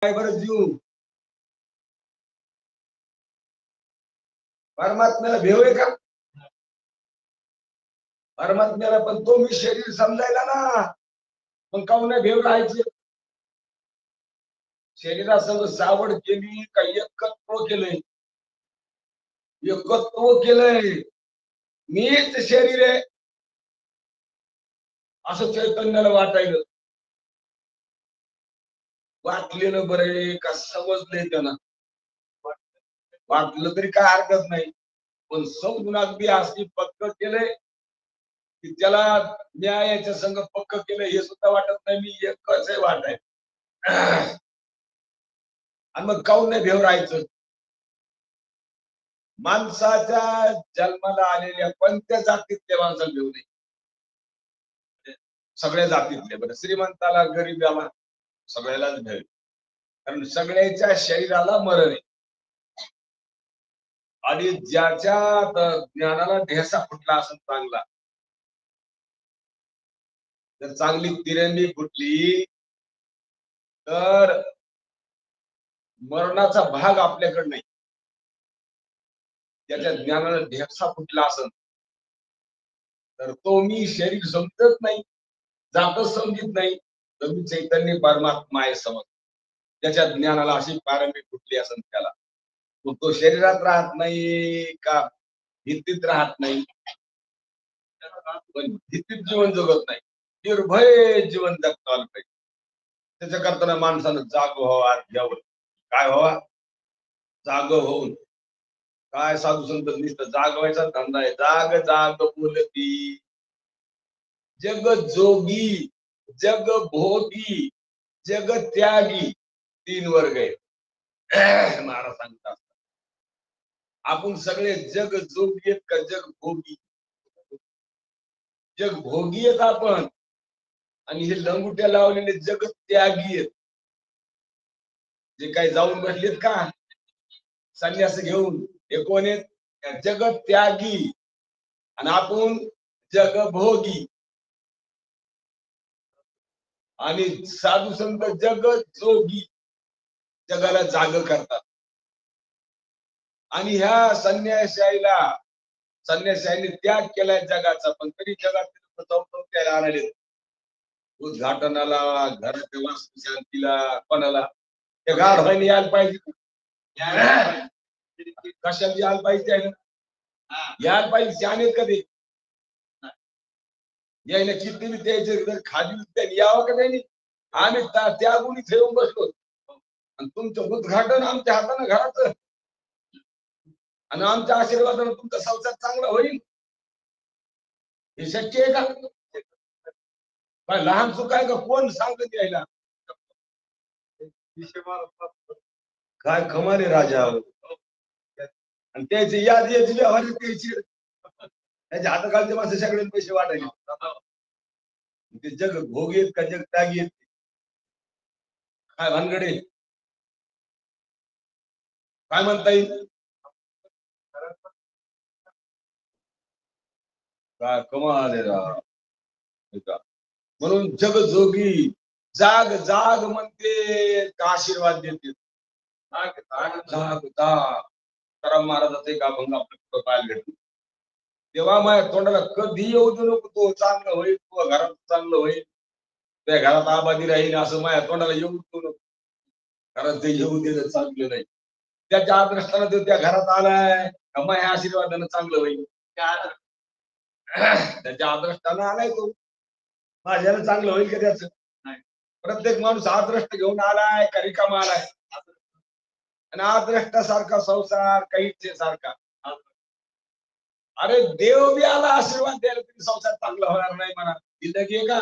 काय बरं जीव परमात्म्याला भेव आहे का? परमात्म्याला पण तो मी शरीर समजायला ना, मग काहून नाही भेव राहायचे? शरीरासंग सावड केली का एकत्व केलंय? एकत्व केलंय. मीच शरीर आहे असं चैतन्याला वाटायलं. वाटलेलं बरं आहे का समजलंय त्यांना? वाटलं तरी काय हरकत नाही, पण समजून अगदी अशी पक्क केलंय की त्याला न्यायाच्या संघ पक्क केलं हे सुद्धा वाटत नाही, मी एकच आहे वाटाय. आणि मग काहून नाही भेव राहायचं? माणसाच्या जन्माला आलेल्या कोणत्या जातीतल्या माणसाला भेव नाही? सगळ्या जातीतले. बरं, श्रीमंताला गरीबाला सगळ्यालाच भेव, कारण सगळ्याच्या शरीराला मरण आहे. आणि ज्याच्या ज्ञानाला ढेसा फुटला असेल चांगला, जर चांगली तिरंगी फुटली तर मरणाचा भाग आपल्याकडे नाही. त्याच्या ज्ञानाला ढेसा फुटला असेल तर तो मी शरीर समजत नाही, जातच समजित नाही, तर मी चैतन्य परमात्मा आहे समज. त्याच्या ज्ञानाला अशी पारंबी फुटली असेल त्याला, मग तो शरीरात राहत नाही का भित्तीत राहत नाही? पण भित्तीत जीवन जगत नाही, निर्भय जीवन जगतो आलं पाहिजे. त्याच्या करताना माणसानं जाग व्हावा, घ्यावं. काय व्हावा? जाग होऊन. काय साधू संत नुसतं जागवायचा धंदा आहे. जाग जाग बोलती जग जोगी, जग भोगी, जग त्यागी, 3 वर्ग आहे. महाराज सांगतात. आपण सगळे जग जोगी आहेत का जग भोगी? जग भोगी आहेत आपण, आणि हे लंगुट्या लावलेले जग त्यागी आहेत. जे काही जाऊन बसलेत का संन्यास घेऊन, हे कोण आहेत? जगत त्यागी. आणि आपण जग भोगी. आणि साधू संत जगत जोगी, जगाला जाग करतात. आणि ह्या संन्याशाईने त्याग केलाय जगाचा, पण तरी जगात जाऊन आणाले. उद्घाटनाला, घराच्या वास्तू शांतीला, कोणाला त्या गाढवाने यायला पाहिजे, कशाला यायला पाहिजे आहे ना, यायला पाहिजे. शाने कधी यायला किती बी त्याचे खाली त्यांनी यावं का त्यांनी? आम्ही त्या गुणी ठेवून बसलो, आणि तुमचं उद्घाटन आमच्या हाताने घराचं, आणि आमच्या आशीर्वादाने तुमचा संसार चांगला होईल, हे शक्य आहे का? काय लहान चूक आहे का? कोण सांगत यायला? काय कमाल आहे राजा. आणि त्याची यादी याची व्यवहार त्याची, त्याच्या हाताखालचे माणसं सगळ्यांना पैसे वाटायचे. ते जग भोगी आहेत का जग त्यागी आहेत? काय भानगडे? काय म्हणता येईल? काय कमाल आहे राव. म्हणून जग जोगी, जाग जाग म्हणते का आशीर्वाद देते. जाग जाग जाग जाग. तुकाराम महाराजाचा एक अभंग आपल्या पुढे पाहायला भेटतो. तेव्हा माझ्या तोंडाला कधी येऊ देऊ नको, तो चांगलं होईल, तो घरात चांगलं होईल, त्या घरात आबादी राहील असं माझ्या तोंडाला येऊ देऊ नको, कारण ते येऊ देणं चांगलं नाही. त्याच्या अदृष्टानं तो त्या घरात आलाय का माझ्या आशीर्वादानं चांगलं होईल? त्याच्या अदृष्टानं आलाय तो, माझ्यानं चांगलं होईल का त्याचं? प्रत्येक माणूस अदृष्ट घेऊन आलाय का रिकामा आलाय? आणि अदृष्टासारखा संसार काही सारखा. अरे देव बी आला आशीर्वाद द्यायला तरी संसार चांगला होणार नाही म्हणा. जिंदगी आहे का?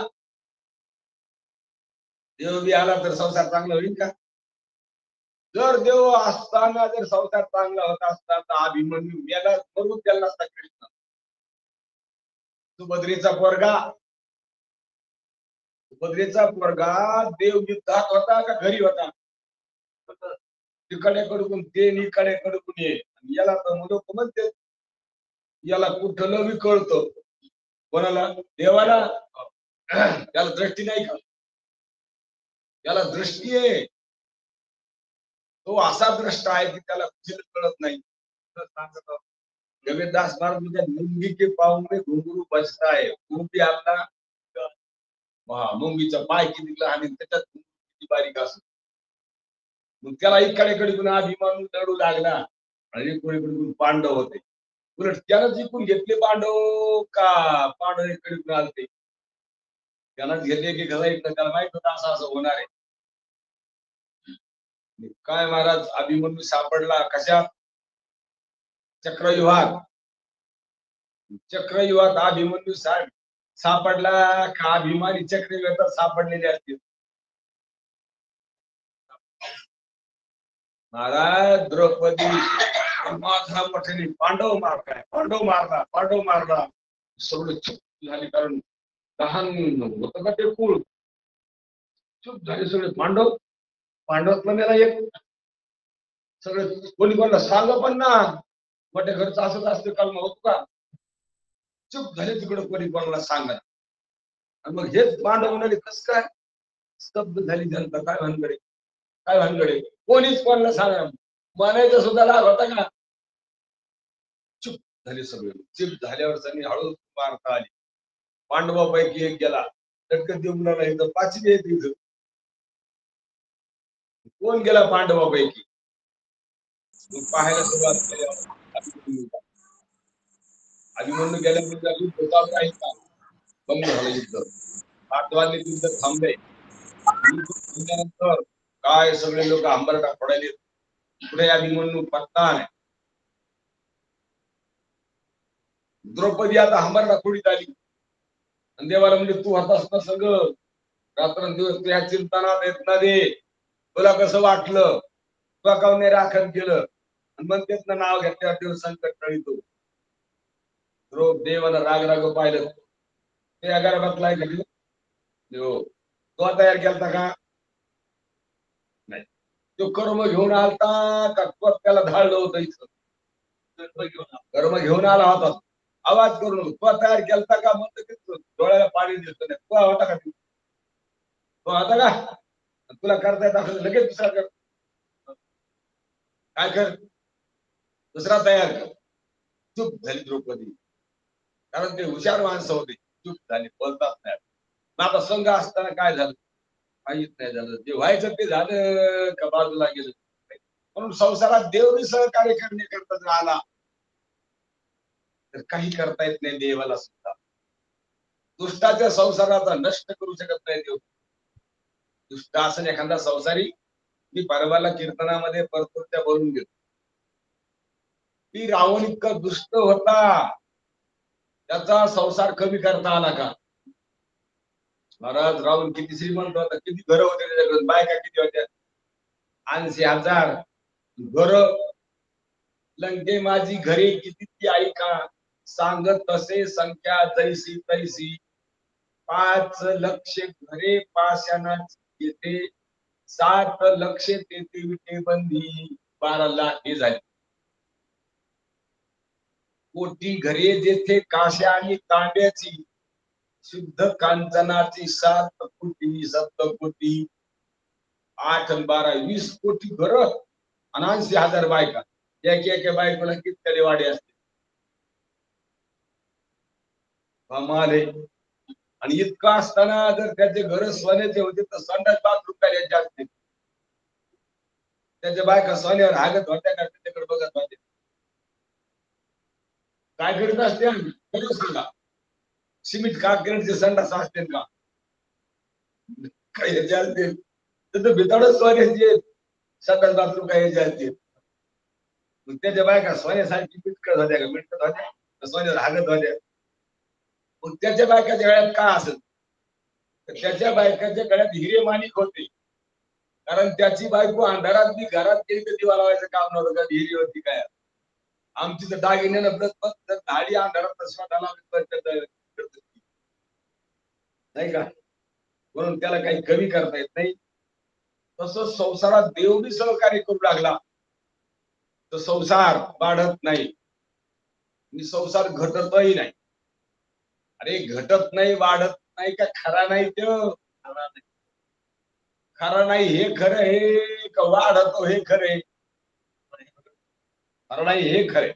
देव बी आला तर संसार चांगला होईल का? जर देव असताना जर संसार चांगला होत असता तर अभिमन्यू याला मरून त्याला नसता कृष्ण. सुभद्रेचा पोरगा देव युद्धात होता का घरी होता? तिकडेकडून ते इकडेकडून ये. याला तर मुलं म्हणते, याला कुठलं बी कळतं. कोणाला? देवाला. त्याला दृष्टी नाही का? त्याला दृष्टी आहे. तो असा द्रष्टा आहे की त्याला कुठे कळत नाही. जगन्नाथ महाराज म्हणजे मुंगी के पाव में घुंगरू बसता है. मुंगी आपला मुंगीचा पाय किती लहान आणि त्याच्यात किती बारीक असत. मग त्याला इकडेकडे अभिमान लढू लागला आणि कोणीकडून पांडव होते. उलट त्यानं जिंकून घेतले पांडव का पांडव इकडे आलते. त्यानं घेतले की घरा इकडे त्याला माहित होतं असं असं होणार आहे. काय महाराज अभिमन्यू सापडला कशात? चक्रव्यूहात. चक्रव्यूहात अभिमन्यू सापडला का अभिमानी चक्रव्यूहात सापडलेले असतील. महाराज द्रौपदी माझा पठणी पांडव मारलाय, पांडव मारला, पांडव मारला. सगळं चुप झाली कारण लहान होतं का ते कुळ. चुप झाले सगळे. पांडव पांडवातला मेला एक. सगळे कोणी कोणाला सांग पण ना मोठ्या घरचं असंच असतं काल मग होतो का. चुप झाले तिकडे कोणी कोणाला सांगा. आणि मग हेच पांडव म्हणाले कस काय. स्तब्ध झाली जनता. काय भानगडे काय भानगडे. कोणीच कोणाला सांगा म्हणायचं सुद्धा लाभ होता का. चुप झाले सगळे. चुप झाल्यावर त्यांनी हळूच मारता आली. पांडवापैकी एक गेला लटकन देऊन नाही तर पाचवी आहे तिथं. कोण गेला पांडवापैकी. पाहायला सुरुवात केली. अभिमन्यू गेल्यानंतर युद्ध चालू आहे का. बंद झालं युद्ध. पांडवांनी युद्ध थांबले. थांबल्यानंतर काय सगळे लोक अंबरटा फोडायले. पुढे अभिमन्यू पत्ता नाही. द्रौपदी आता अंबरटा फोडीत आली. आणि देवाला म्हणजे तू होतास ना सगळं. रात्रंदिवस तुझ्या चिंतनात येत ना दे. तुला कसं वाटलं. तुला काऊन राखण केलं. आणि मग त्यातनं नाव घेतल्यावर दिवस संकट टळीतो. देवाला राग राग पाहिलं. ते अगरबतला घडलं. तो तयार केलता का नाही. तो कर्म घेऊन आलता का त्याला धाडलं होतं इथं. कर्म घेऊन आला होता. आवाज करू नको. तो तयार केलता का मग डोळ्याला पाणी दिसत नाही. तो होता का तो होता का. तुला करता येत असं लगेच दुसरा कर. काय कर दुसरा तयार कर. चूप झाली द्रौपदी. कारण ते हुशार माणसं होते. चूप झाली बोलतात नाही. मग आता संघ असताना काय झालं काहीच नाही झालं. जे व्हायचं ते झालं का बाजूला गेलं. म्हणून संसारात देवनी सहकार्य करण्याकरता जर आला तर काही करता येत नाही देवाला सुद्धा. दुष्टाच्या संसाराचा नष्ट करू शकत नाही देव. दुष्ट असेल एखादा संसारी. मी परवाला कीर्तनामध्ये परतोत्या बोलून घेतो की रावण इतका दुष्ट होता. त्याचा संसार कमी करता आला का. महाराज रावण किती श्रीमंत होता. किती घर होते त्याच्याकडे. बायका किती होत्या 80,000 घर. लंके माझी घरे किती ती आई का. सांगत तसे संख्या जैसी तैसी. 5,00,000 घरे पाषाणाची येते. 7,00,000 तेथे विटे बंदी. 12,00,000 हे झाले. कोटी घरे जेथे काश्या आणि तांब्याची. शुद्ध कांचनाची 7 कोटी 7 कोटी. 8 आणि 12 20 कोटी घर आणि 80,000 बायका. एका बायकोला किती वाडे असते. माले आणि इतका असताना जर त्याचे घर सोन्याचे होते तर संडास बाथरूम करायचे असते. त्याच्या बायका सोन्यावर हागत होत्या का त्याच्याकडे बघत होते. काय करीत असते खरं सांगा. सिमेंट काँक्रीटचे संडास असते का काही ह्याचे असतील. तर भिताडच सोन्याचे संडास बाथरूम काही ह्याचे असतील. त्याच्या बायका सोन्यासारखी मिटकत होत्या का मिटकत होत्या सोन्यावर हागत होत्या. मग त्याच्या बायकाच्या गळ्यात का असेल तर त्याच्या बायकाच्या गळ्यात हिरे माणिक होते. कारण त्याची बायको अंधारात घरात गेली तर दिवा लावायचं काम नव्हतं का. हिरी होती काय. आमची तर दागिन्यानं धाडी अंधारात नाही का. म्हणून त्याला काही कमी करता येत नाही. तसं संसारात देवनी सहकार्य करू लागला तर संसार वाढत नाही. संसार घटतही नाही. अरे घटत नाही वाढत नाही का खरा नाही तो. खरं नाही हे खरं हे का वाढतो हे खरे, खरं नाही हे खरे.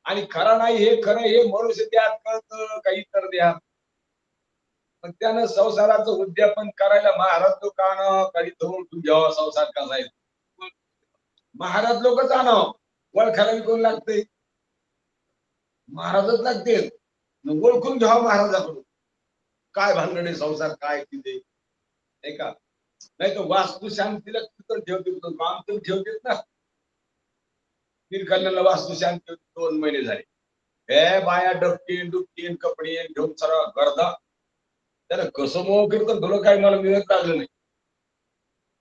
आणि खरं नाही हे खरं हे मनुष्य द्यात कळतं काही तर द्या. पण त्यानं संसाराचं उद्यापन करायला महाराज लोकांना काही धरून घ्यावा संसार कसा आहे. महाराज लोकच आणावं, ओळखायला कोण लागते, महाराजच लागते. ओळखून घ्यावा महाराजाकडून काय भानगडे संसार काय तिथे नाही का. नाही तर वास्तू शांतीला कीर्तन ठेवते, आमचं ठेवतेत ना. कल्याणला वास्तू शांती 2 महिने झाले. हे बाया डबकीन डुबकीन कपडे घेऊन सरळ गर्दा. त्याला कसं मोह कीर्तन तुला काय मला मिळत लागलं नाही.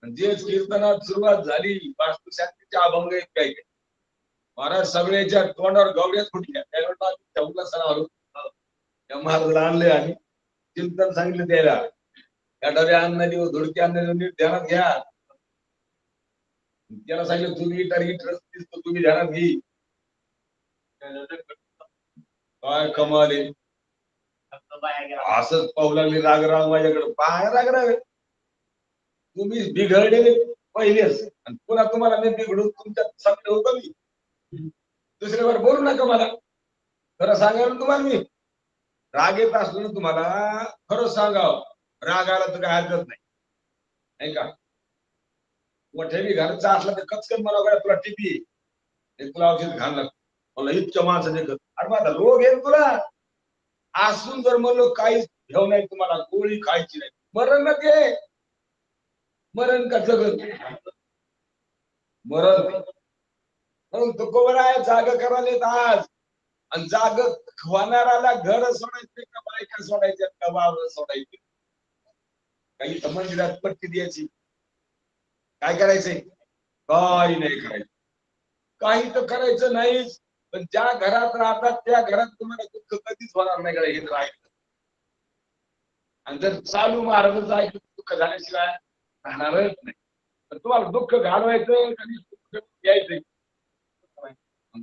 जेच कीर्तनात सुरुवात झाली वास्तुशांतीच्या अभंग आहेत काय काय. महाराज सगळ्याच्या तोंडावर गवड्याच फुटल्या. त्यावेळेला सराव त्या महाराजला आणले आणि चिंतन सांगितलं द्यायला. त्या डब्या अन्न देऊ धुडकी अन्न देऊ नीट ध्यानात घ्या. त्याला सांगितलं तुम्ही टार्गेट दिसतो तुम्ही ध्यानात घे. काय कमाल आहे. असंच पाहू लागले राग राग माझ्याकडे पाय राग राग. तुम्ही बिघडलेले पहिलेच आणि पुन्हा तुम्हाला मी बिघडून तुमच्यात चांगलं होतं मी. दुसऱ्यावर बोलू नका मला. खरं सांगायला तुम्हाला मी राग येत असलो ना तुम्हाला खरं सांगावं. राग आला तर काय हरकत नाही का. मोठ्या बी घरचा असला तर कचकन मला बघा तुला टिपी तुला औषध घाल लागतो. मला इतक्या माणसाने अरे माझा रोग आहे तुला असून जर म्हणलो काहीच घेऊ नाही तुम्हाला गोळी खायची नाही मरण ना ते. मरण का जगत मरण म्हणून तुकोबर आहे जाग करायला आज. आणि जाग होणाराला घर सोडायचे का बायका सोडायच्या का वावर सोडायचे. काही मंदिरात पट्टी द्यायची काय करायचंय काही नाही करायचं. काही तर करायचं नाहीच. पण ज्या घरात राहतात त्या घरात तुम्हाला दुःख कधीच होणार नाही हे तर ऐकलं. आणि जर चालू महाराजांचं ऐकलं दुःख झाल्याशिवाय राहणारच नाही. तर तुम्हाला दुःख घालवायचं कधी दुःख घ्यायचंय.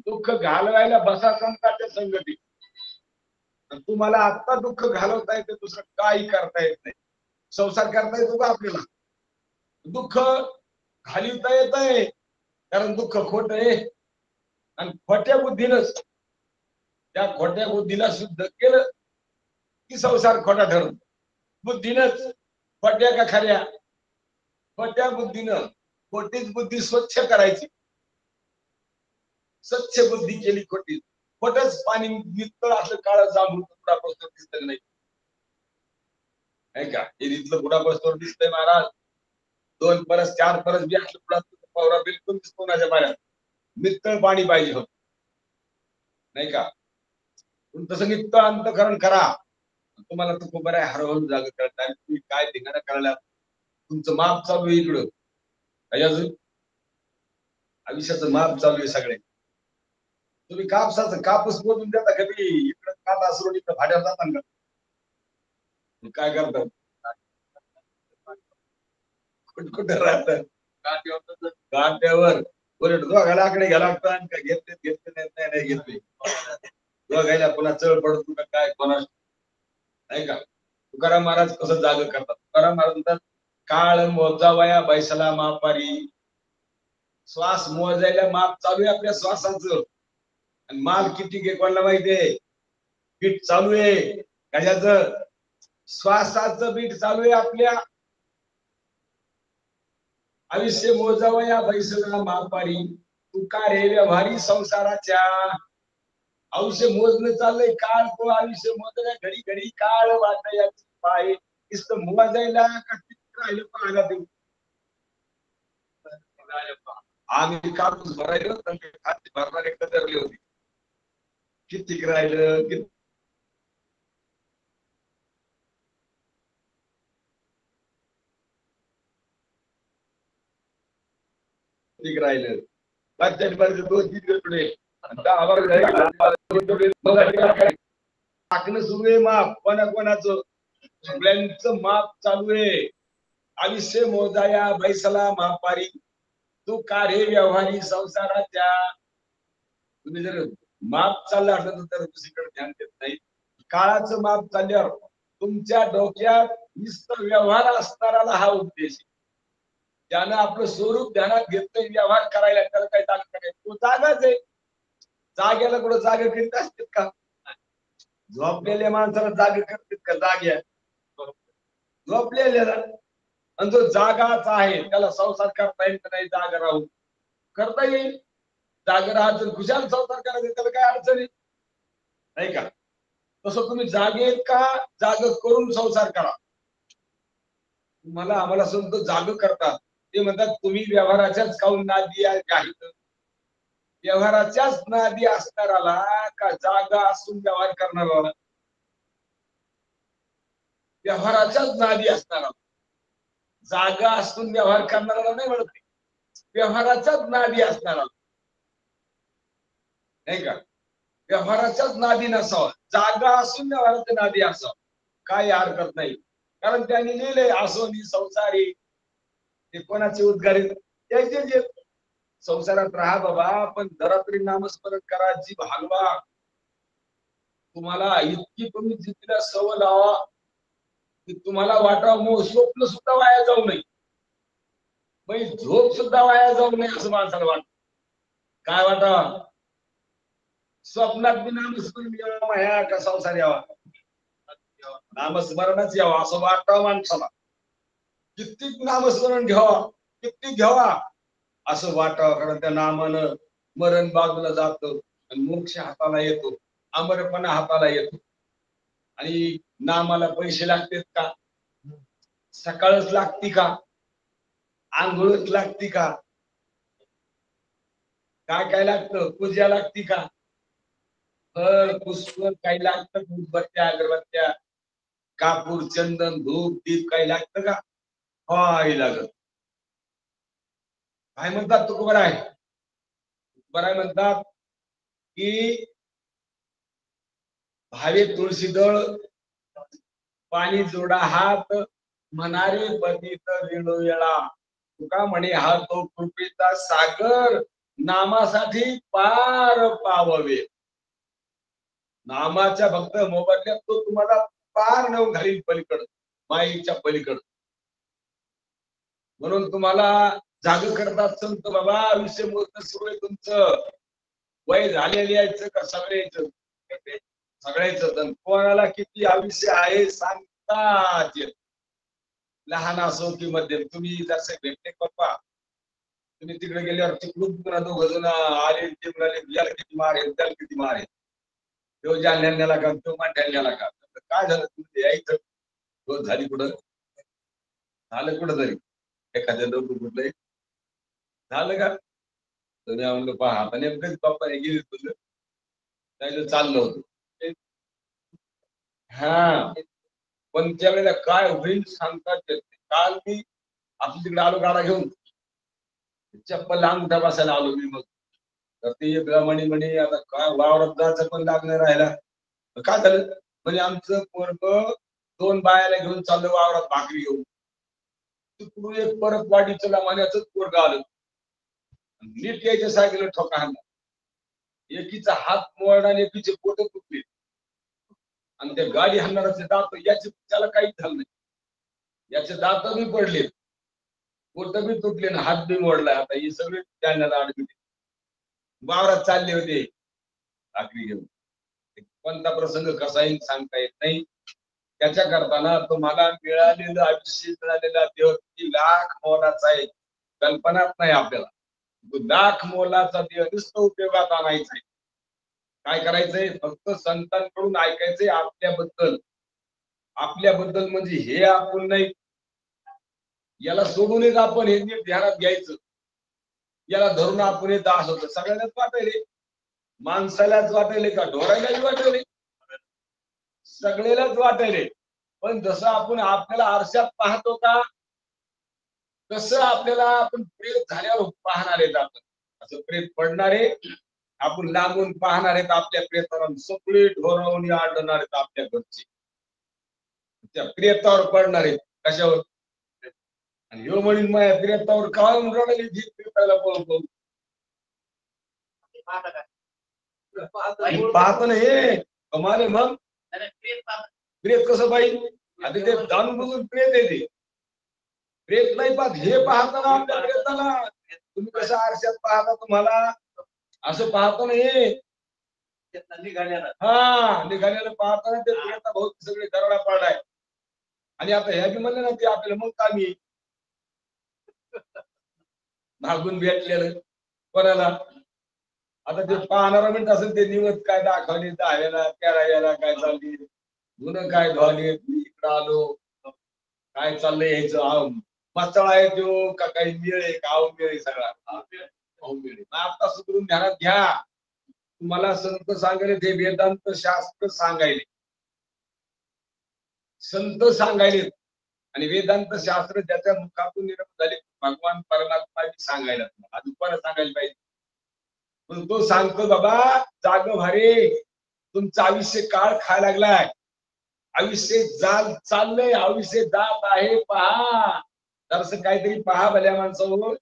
दुःख घालवायला बसा संतांच्या संगती. तुम्हाला आता दुःख घालवता येते दुसरं काही करता येत नाही. संसार करता येतो का आपल्याला. दुःख घालवता येत आहे कारण दुःख खोट आहे. आणि खोट्या बुद्धीनच त्या खोट्या बुद्धीला शुद्ध केलं की संसार खोटा ठरतो. बुद्धीनच खोट्या का खऱ्या. खोट्या बुद्धीनं खोटीच बुद्धी स्वच्छ करायची. स्वच्छ बुद्धी केली खोटी. खोटच पाणी नितळ असं काळ जांभूळ बुडापासून दिसत नाही का. हे इथलं बुडापासून दिसतंय महाराज. 2 परस 4 परस बी असलं बुडाचं पवरा बिलकुल दिसतो माझ्या पाण्यात. नितळ पाणी पाहिजे होत नाही का. तसं नित्य अंतकरण करा. तुम्हाला तर खूप बरं हरवून जाग कळतात. तुम्ही काय ठिकाणं करायला तुमचं माप चालू आहे इकडं. अजून आयुष्याचं माप चालू आहे सगळे. तुम्ही कापसाचं कापूस मोजून देता कधी इकडं काटा असरून इकडं भाड्यावर जाता का. काय करतात कुठं राहतात काट्यावर उलट दोघाला आकडे घ्यायला लागतात का घेतले घेतले नाही घेतले. दोघायला पुन्हा चळ पडतो का काय कोणा नाही का. तुकाराम महाराज कसं जाग करतात. तुकाराम महाराज म्हणतात काळ मोजावया बैसला मापारी. श्वास मोजायला माप चालू आहे आपल्या श्वासाचं. आणि माल किती घे कोणाला माहितीये. बीट चालू आहे कशाचं श्वासाचं बीट चालू आहे आपल्या. आयुष्य मोजावया बैसला मापारी. तुका रे व्यवहारी संसाराच्या. आयुष्य मोजणं चाललंय काळ तो आयुष्य मोजण्या घडी घडी काळ वाटायची पाय नुसतं मोजायला का किती राहिलं पाहायला ते. आम्ही कापूस भरायला खाते भरणारे कदरले होते. किती राहिलं किती राहिलं. 2-3 टुडे टाकणं सुरू आहे माप कोणाचं सगळ्यांचं माप चालू आहे. आयुष्य मोजाया बैसला मापारी. तू का रे व्यवहारी संसाराच्या. तुम्ही जर माप चाललं असलं तर दुसरीकडे ध्यान देत नाही. काळाचं माप चालल्यावर तुमच्या डोक्यात नुसतं व्यवहार असणाराला हा उद्देश. ज्यानं आपलं स्वरूप ध्यानात घेतलं व्यवहार करायला त्याला काही जागा करायचं तो जागाच आहे. जाग्याला कुठं जागा करीत असतात का? झोपलेल्या माणसाला जागे करतात का? जाग्या झोपलेल्याला. आणि जो जागाच आहे त्याला संसार करता येईल का नाही? जागा राहून करता येईल. जागा राहायचं खुशाल संसार करायचं त्याला काय अडचण नाही का? तसं तुम्ही जागेत का जाग करून संसार करा. तुम्हाला आम्हाला सांगतो जाग करतात ते म्हणतात तुम्ही व्यवहाराच्याच काऊन नादी आहे. व्यवहाराच्याच नादी असणाराला का जागा असून व्यवहार करणारा? व्यवहाराच्याच नादी असणारा. जागा असून व्यवहार करणारा नाही म्हणत. व्यवहाराच्याच नादी असणारा नाही का? व्यवहाराच्याच नादी नसावा. जागा असून व्यवहाराच्या नादी असावा काय हरकत नाही. कारण त्यांनी लिहिलंय असोनी संसारी ते कोणाचे उद्गारित त्याचे जे संसारात राहा बाबा पण दरात्री नामस्मरण करा जी भागवा. तुम्हाला इतकी तुम्ही जितीला सवय लावा की तुम्हाला वाटावं मग स्वप्न सुद्धा वाया जाऊ नये. मग झोप सुद्धा वाया जाऊ नये असं माणसाला वाटत. काय वाटावं? स्वप्नात बी नामस्मरण यावं ह्या का संसार यावा? नामस्मरणच यावं असं वाटावं माणसाला. कित्येक नामस्मरण घ्यावा कित्येक घ्यावा असं वाटावं. कारण त्या नामानं मरण बाजूला जातं आणि मोक्ष हाताला येतो. अमरपणा हाताला येतो. आणि नामाला पैसे लागतात का? सकाळच लागती का? आंघोळच लागती का? काय काय लागतं? पूजा लागती का? फळ पुष्प काही लागतं? उदबत्त्या अगरबत्त्या कापूर चंदन धूप दीप काही लागतं का? काही लागत. काय म्हणतात तुकोबाराय? तुकोबाराय म्हणतात की भावे तुळशीदळ पाणी जोडा हात म्हणारे बंदित वेळोवेळा. तुका म्हणे हा तो कृपेचा सागर नामासाठी पार पाववे. नामाच्या भक्त मोबदल्यात तो तुम्हाला पार नेऊन घालील पलीकडं माईच्या पलीकडं. म्हणून तुम्हाला जाग करतात संत बाबा आयुष्य मोठं सुरू आहे तुमचं. वय झालेले यायचं का सगळ्याचं? सगळ्याचं. कोणाला किती आयुष्य आहे सांगतात. लहान असो की मध्यम. तुम्ही जसे भेटले पप्पा तुम्ही तिकडे गेल्यावर तिकडून पुन्हा दोघ जण आले ते म्हणाले याला किती मार आहे त्याला किती मार आहे. तो जालन्याला का तो मांड्याला का काय झालं तुम्ही यायचं रोज झाली कुठं झालं कुठं तरी एखाद्या डोकं कुठलंही झालं का? तुम्ही म्हणलं पहा आता नेमकंच बाप्पा गेली तुझं त्याचं चाललं होतं. हा पण त्यावेळेला काय होईल सांगतात येत नाही. काल मी आपल्या तिकडे आलो गाडा घेऊन चप्पल लांब उठा बसायला आलो मी. मग तर ते म्हणे आता काय वावरात जायचं पण लागणार राहिला. काय झालं म्हणजे आमचं पोरग 2 बायाला घेऊन चाललं वावरात भाकरी घेऊन. तिकडून एक परत वाडीचं मान्याच पोरग आलं नीट यायच्या सायकल ठोका हाणला. एकीचा हात मोडला आणि एकीचे पोट तुटले आणि त्या गाडी हाणणाराचे दात याचे त्याला काहीच झालं नाही. याचे दात बी पडले पोट बी तुटले ना हात बी मोडलाय. आता हे सगळे जालन्याला अडकले वावरात चालले होते भाकरी घेऊन. कोणता प्रसंग कसा येईल सांगता येत नाही. त्याच्या करताना तुम्हाला मिळालेलं आयुष्य मिळालेला देव किती लाख मोलाचा आहे कल्पनाच नाही आपल्याला. लाख मोलाचा देव नुसतं उपयोगात आणायचा आहे. काय करायचंय? फक्त संतांकडून ऐकायचंय आपल्याबद्दल. आपल्याबद्दल म्हणजे हे आपण नाही. याला सोडूनच आपण हे नीट ध्यानात घ्यायचं. याला धरून आपण हे दास होतं. सगळ्यांनाच वाटायले माणसालाच वाटायले का ढोरायलाच वाटायले सगळेलाच वाटायले. पण जसं आपण आपल्याला आरशात पाहतो का कसं आपल्याला आपण प्रेत झाल्यावर पाहणार आहेत. आपण असं प्रेत पडणारे आपण लांबून पाहणार आहेत. आपल्या प्रेताला सगळे ढोरावून आढळणार आहेत आपल्या घरचे त्या प्रेतावर पडणार आहेत. कशावर? आणि ह्यो म्हणून माझ्या प्रेतावर काय रडली जी प्रेताला पळतो पाहतो ना हे कमाले. मग प्रेत कसं पाहिजे? आता ते जाणून बघून प्रेत येते प्रेत नाही पाहत, हे पाहता ना आपल्या प्रेताला. तुम्ही कसं आरशात पाहता, तुम्हाला असं पाहतो ना हे निघालेलं पाहताना ते प्रेता बहुत सगळे दरोडा पडलाय. आणि आता ह्या बी म्हणलं ना ते आपल्याला मग कामी मागून भेटलेलं कोणाला. आता ते पाहणारा म्हणत असेल ते निवत काय दाखवली, दहाव्याला तेराव्याला काय चालली, गुन्हा काय धुवाले, इकडं आलो, काय चाललंय ह्याचं मस्तळ आहे तो का काही मिळ आहे का मिळ आहे सगळा मिळ. आता सुधरून ध्यानात घ्या, तुम्हाला संत सांगायले ते वेदांत शास्त्र सांगायले, संत सांगायले. आणि वेदांत शास्त्र ज्याच्या मुखातून निर्माण झाले भगवान परमात्मा सांगायला अजून पण सांगायला पाहिजे. पण तो सांगतो बाबा जाग भारे, तुमचं आयुष्य काळ खायला लागलाय, आयुष्य चाललंय, आयुष्य जात आहे, पहा जरासं काहीतरी पहा भल्या माणसावर.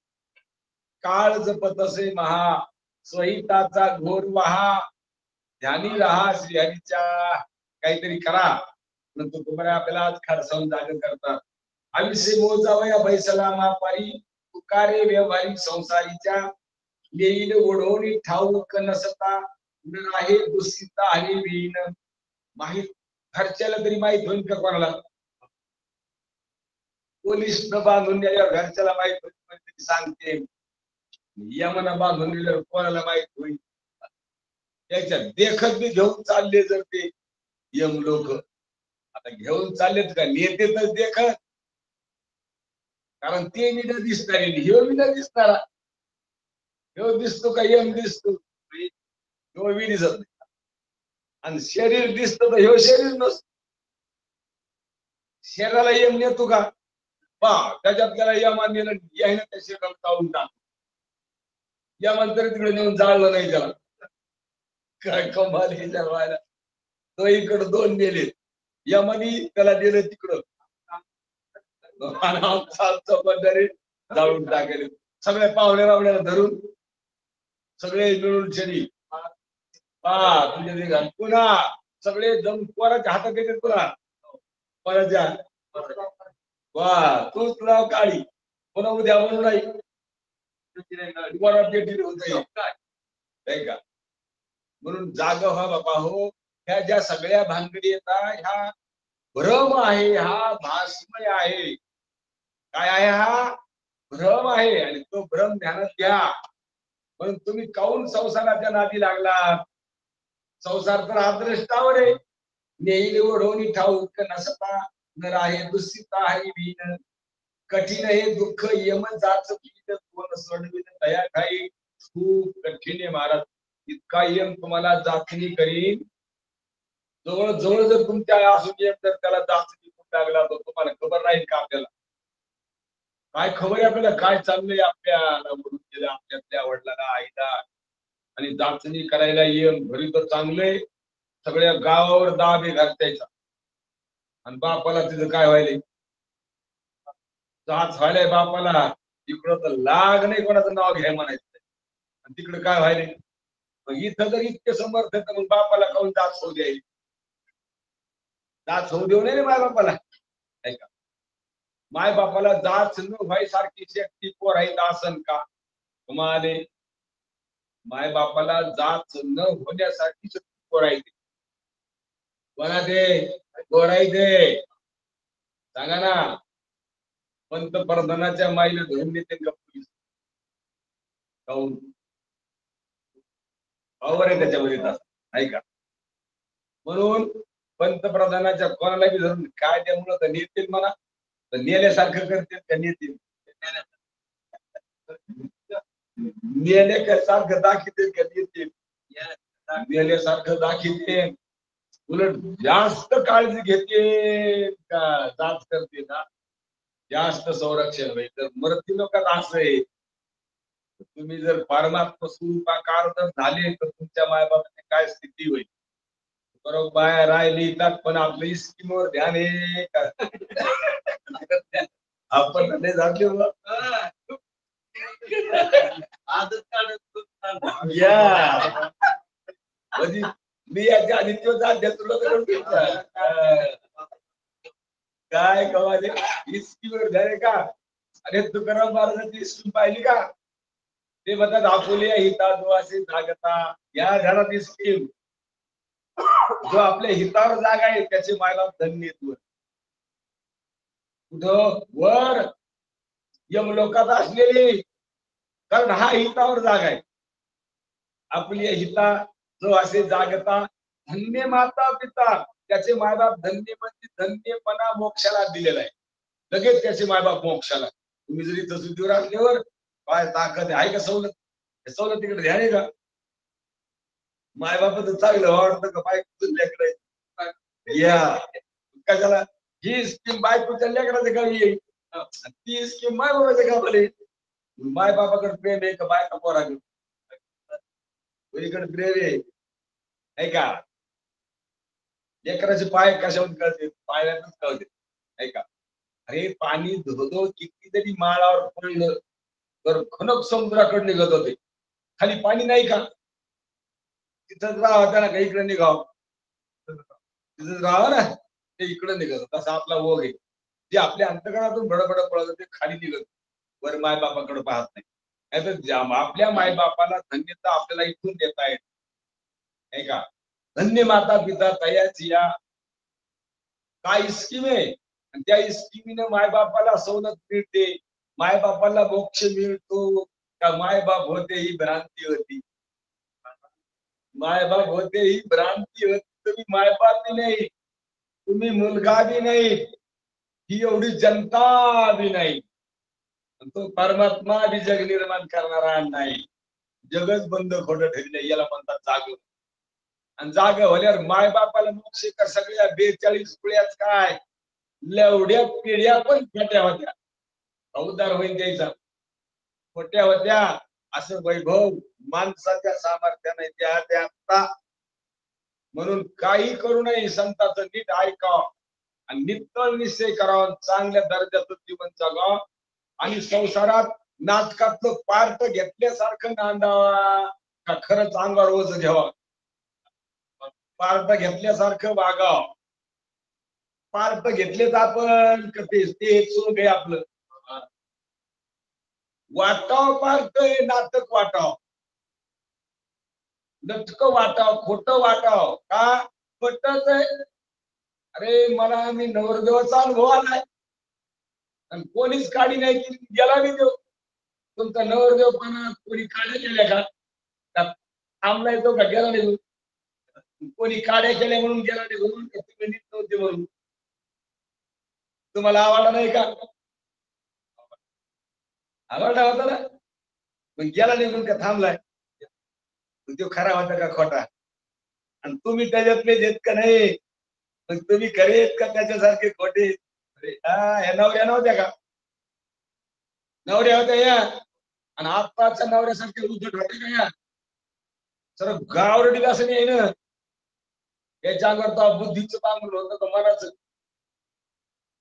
काळ जपत असे महा, स्वहिताचा घोर वहा, ध्यानी राहा श्रीहरीच्या, काहीतरी करा. परंतु तुम्हाला आपल्याला आज खडसावून जाग करतात. आयुष्य मोजावया बैसला मापारी, तुकारे व्यवहारी संसारीच्या, येईल ओढवणी ठाऊक नसता, न आहे दुसिता हरी विहीन. माहित घरच्याला तरी माहित होईल का कोणाला? पोलीस न बांधून दिल्यावर घरच्याला माहित होईल, सांगते. यमना बांधून दिल्यावर कोणाला माहित होईल? त्याच्या देखत बी घेऊन चालले जर ते यम लोक, आता घेऊन चाललेत का नेते तर देखत, कारण ते मी न दिसणारी, ह्यो मी न दिसणारा. ह्यो दिसतो का यम दिसतो? ह्यो बी दिसत नाही. आणि शरीर दिसतं तर ह्यो शरीर नसतो. शरीराला यम नेतो का? पा त्याच्यात त्याला यमान नेलं, यायनं त्या शरीराला चावून टाक. यमान तरी तिकडे नेऊन जाळलं नाही त्याला. काय कमाल हे जळवायला. तो इकडं दोन नेले, यमानी त्याला नेलं तिकडं, जाळून टाकेल. सगळ्या पाहुण्या रावण्याला धरून सगळे मिळून शरीर तुझ्या पुन्हा सगळे जम पोराच्या हातात येते, पुन्हा पोराच्या वा तूच नाव काळी, पुन्हा उद्या म्हणून नाही का. म्हणून जाग व्हा बाबा हो. ह्या ज्या सगळ्या भानगडी येतात ह्या भ्रम आहे, हा भासमय आहे. काय आहे? हा भ्रम आहे. आणि तो भ्रम ध्यानात घ्या. म्हणून तुम्ही काऊन संसाराच्या नादी लागला? संसार तर अदृष्टावर आहे. नेईल ओढवणी ठाऊक नसता, न राहे दुसिता हरी विहीन. कठीण हे दुःख यम जाच पीड, कोण सोडविन दया खाई. खूप कठीण आहे महाराज, इतका यम तुम्हाला जाचणी करीन. जवळ जवळ जर तुमच्या असून तर त्याला जाचणी लागला तर तुम्हाला खबर राहील का? आपल्याला काय खबर आहे? आपल्याला काय चाललंय आपल्याला म्हणून केलं, आपल्या वडिलांना आईला. आणि जाचणी करायला यम घरी तर चांगलंय, सगळ्या गावावर दाब आहे घालतायचा. आणि बापाला तिथं काय व्हायलंय? जाच व्हायलाय बापाला. तिकडं तर लाग नाही कोणाचं नाव घ्याय म्हणायचं. आणि तिकडं काय व्हायलंय? मग इथं जर इतके समर्थ तर मग बापाला काऊन जाच होऊ द्यायची? जाच होऊ देऊ नये माय बापाला. ऐका, माय बापाला जाच न व्हायसारखी शक्ती पोरायत असन का? तुम्हाला माय बापाला जाच न होण्यासाठी शक्ती पोरायते. कोणा दे पोरायते सांगा ना. पंतप्रधानाच्या माईला धरून देते का पोलीस? काऊन? पावर आहे त्याच्यामध्ये तास, ऐका. म्हणून पंतप्रधानाच्या कोणाला बी धरून कायद्यामुळे तर नेतील म्हणा, तर नेल्यासारखं करतील का नेतील? नेल्यासारखं दाखवतील का नेतील? नेल्यासारखं दाखवते. उलट जास्त काळजी घेते का जाच करते ना, जास्त संरक्षण होईल. तर मृत्यू लोकात असं आहे, तुम्ही जर परमात्मा स्वरूपाकार जर झाले तर तुमच्या मायबापाची काय स्थिती होईल? बरोबर बाया राहिली येतात, पण आपलं स्कीमवर ध्यान आहे का? आपण नाही जाते या म्हणजे मी याच्या आधी तो जात तुला काय कमाले स्कीमवर ध्यान आहे का? अरे तुकाराम महाराजांची स्कीम पाहिली का? ते म्हणतात आपुले हिता जो असे जागता, या घरात स्कीम जो आपल्या हितावर जागा आहे त्याचे मायबाप धन्य आहेत. कुठं वर यमलोकात असलेले, कारण हा हितावर जागा आहे. आपली हिता जो असे जागता, धन्य माता पिता त्याचे मायबाप धन्य, म्हणजे धन्यपणा मोक्षाला दिलेला आहे. लगेच त्याचे मायबाप मोक्षाला. तुम्ही जरी तसुदीवर असल्यावर काय ताकद आहे का? सवलत तिकडे ध्यान आहे का? मायबापाचं चांगलं वाटतं का बायकोचं लेकरं या कशाला? ही स्कीम बायकोच्या लेकराच्या गावी येईल, ती स्कीम मायबापाच्या गावाला. मायबापाकडे प्रेम आहे का बायका पोराकडे? कोणीकडे प्रेम आहे का? लेकराचे पाय कशावर कळते? पायातच कळते आहे का? अरे पाणी धुतो किती तरी माळावर पडलं तर खनक समुद्राकडे निघत होते. खाली पाणी नाही का? तिथंच राहा त्याला काही इकडे निघाव, तिथंच राहा ना, ते इकडे निघत. तसा आपला ओघ आहे, जे आपल्या अंतकरणातून बडबड पळत ते खाली निघत, वर मायबापाकडे पाहत नाही. नाहीतर आपल्या मायबापाला धन्यता आपल्याला इथून देता येत नाही का? धन्य माता पिता तयाची या काय स्कीम आहे, आणि त्या स्कीमीने मायबापाला सवलत मिळते, मायबापाला मोक्ष मिळतो का? मायबाप होते ही भ्रांती होती, मायबाप होते ही भ्रांती होती. तुम्ही मायबाप बी नाही, तुम्ही मुलगा बी नाही, ही एवढी जनता बी नाही, तो परमात्मा बी जग निर्माण करणारा नाही. जगच बंद खोटं ठरले, याला म्हणतात जाग. आणि जाग होल्यावर मायबापाला मोक्ष का? सगळ्या 42 पिढ्याच काय लेवड्या पिढ्या पण खोट्या होत्या, उद्धार होईल द्यायचा. खोट्या होत्या असं वैभव माणसाच्या सामर्थ्याने त्या आता. म्हणून काही करू नये, संतांचं नीट ऐकावं आणि नित्तळ निश्चय करावा, चांगल्या दर्जाचं जीवन जगावं आणि संसारात नाटकातलं पार्ट घेतल्यासारखं नांदावा का खरंच अंगावर ओझं घ्यावा? पार्ट घेतल्यासारखं वागावं. पार्ट घेतलेच आपण ते सुख आहे आपलं. वाटाव पार्ट नाटक वाटाव, नटक वाटाव, खोटं वाटाव का? पटत आहे. अरे मला मी नवरदेवाचा अनुभव आलाय आणि कोणीच काढी नाही की गेला बी देऊ. तुमचा नवरदेवपणा कोणी काढ्या केल्या का? थांबलाय तो का गेला निघून? कोणी काड्या केल्या म्हणून गेला निघून, तुम्ही नीट नव्हते म्हणून तुम्हाला आवडला नाही का? आवडला होता ना, मग गेला निघून का थांबलाय? तो खरा होता का खोटा? आणि तुम्ही त्याच्यातले देत का नाही? मग तुम्ही खरे आहेत का त्याच्यासारखे खोटे? ह्या नवऱ्या नव्हत्या का? नवऱ्या होत्या या, आणि आत्ताच्या नवऱ्यासारखे उद्धट होते का या? सर गावरडीत असं नाही ना, याच्या अंगावर तर बुद्धीचं पांघरून होतं का मनाचं?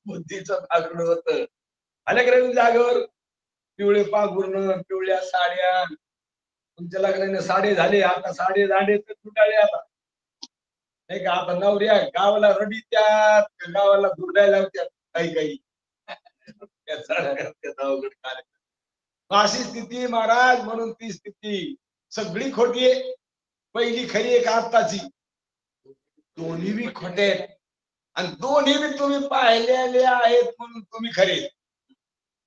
बुद्धीचं पांघरून होतं. आल्या का जागेवर पिवळे पांघरून, पिवळ्या साड्या, तुमच्या लग्नाने साडे झाले, आता साडे दांडे तर तुटाळे आता नाही का? आता नवऱ्या गावाला रडी त्यात, गावाला दुर्डायला लावत्यात काही काही अवघड कार्यक्रम. अशी स्थिती महाराज, म्हणून ती स्थिती सगळी खोटी आहे. पहिली खरी आहे का आत्ताची? दोन्ही बी खोटे आहेत, आणि दोन्ही बी तुम्ही पाहिलेले आहेत म्हणून तुम्ही खरे.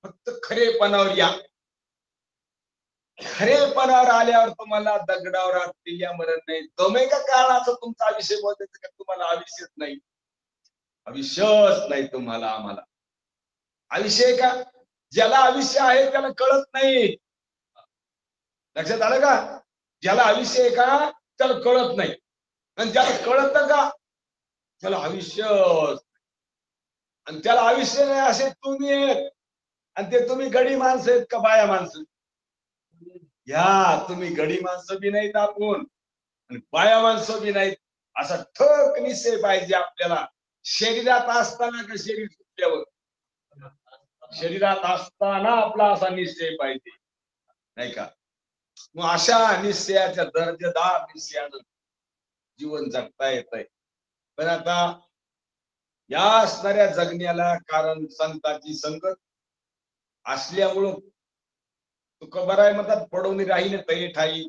फक्त खरेपणावर या. खरेपणावर आल्यावर तुम्हाला दगडावर असलेल्या मरण नाही. दमे का काळाचा तुमचा आयुष्य बोलायचं का? तुम्हाला आयुष्यच नाही, आयुष्यच नाही तुम्हाला आम्हाला. आयुष्य का? ज्याला आयुष्य आहे त्याला कळत नाही. लक्षात आलं का? ज्याला आयुष्य आहे का त्याला कळत नाही, आणि ज्याला कळत का त्याला आयुष्य, आणि त्याला आयुष्य नाही असे तुम्ही आहेत. आणि ते तुम्ही गडी माणसं आहेत का बाया माणसं? या तुम्ही गडी माणसं बी नाहीत आपण, आणि बाया माणसं बी नाहीत. असा ठक निश्चय पाहिजे आपल्याला, शरीरात असताना का शरीर सुटल्यावर? शरीरात असताना आपला असा निश्चय पाहिजे नाही का? मग अशा निश्चयाच्या दर्जेदार निश्चयानं जीवन जगता येत आहे. पण आता या असणाऱ्या जगण्याला कारण संतांची संगत, असल्यामुळं तुकोबाराय आहे म्हणतात पडून राहील तरी ठाई.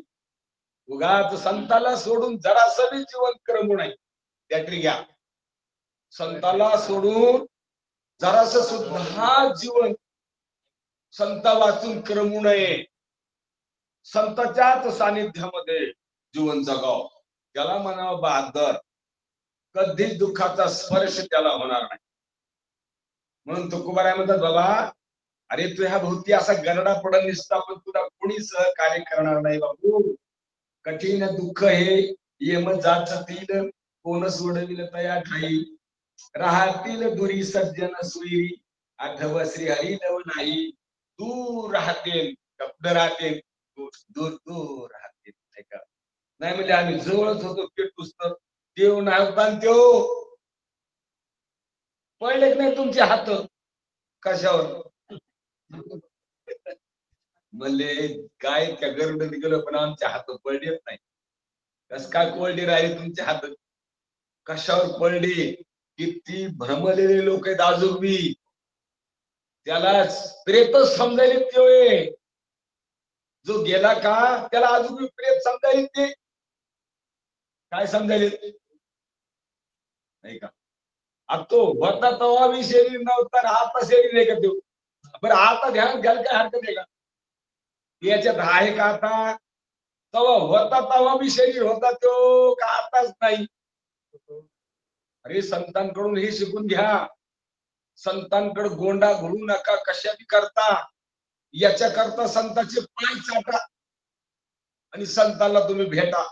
उगाच संताला सोडून जरासं बी जीवन क्रमू नाही त्यातरी घ्या. संताला सोडून जरासं सुद्धा जीवन संत वाचून क्रमू नये. संताच्याच सानिध्यामध्ये जीवन जगाव. त्याला म्हणावं बहादर. कधीच दुःखाचा स्पर्श त्याला होणार नाही. म्हणून तुकोबाराय म्हणतात बाबा अरे तू ह्या भोवती असा गरडा पडत दिसता पण तुला कोणी सहकार्य करणार नाही बाबू. कठीण दुःख हे येम जाचतील कोण सोडविल तया ठाई. राहतील दुरी सज्जन सुईरी आठव श्री हरी नव नाही. दूर राहतील कपड राहतील दूर दूर राहतील. नाही म्हणजे आम्ही जवळच होतो पेटूस तर देव नाही पण देव पडले नाही तुमचे हात कशावर. म्हणले काय त्या गरुड गेलो पण आमच्या हात पडलेच नाही. कस काय पडले राहिले तुमचे हात. कशावर पडले. किती भ्रमलेले लोक आहेत अजून बी. त्याला प्रेतच समजायले ते. जो गेला का त्याला अजून बी प्रेत समजायले ते. काय समजायले नाही का. आता तो होता तेव्हा बी शरीर नव्हता आता शरीर आहे का तो. बरं आता ध्यान घ्याल काय हरकत आहे का. याच्यात आहे का आता. तेव्हा होता तेव्हा बी शरीर होता तो का आताच नाही. अरे संतांकडून हे शिकून घ्या. संतांकडे गोंडा घोळू नका कशा बी करता. याच्या करता संतांचे पाय चाटा आणि संतांना तुम्ही भेटा.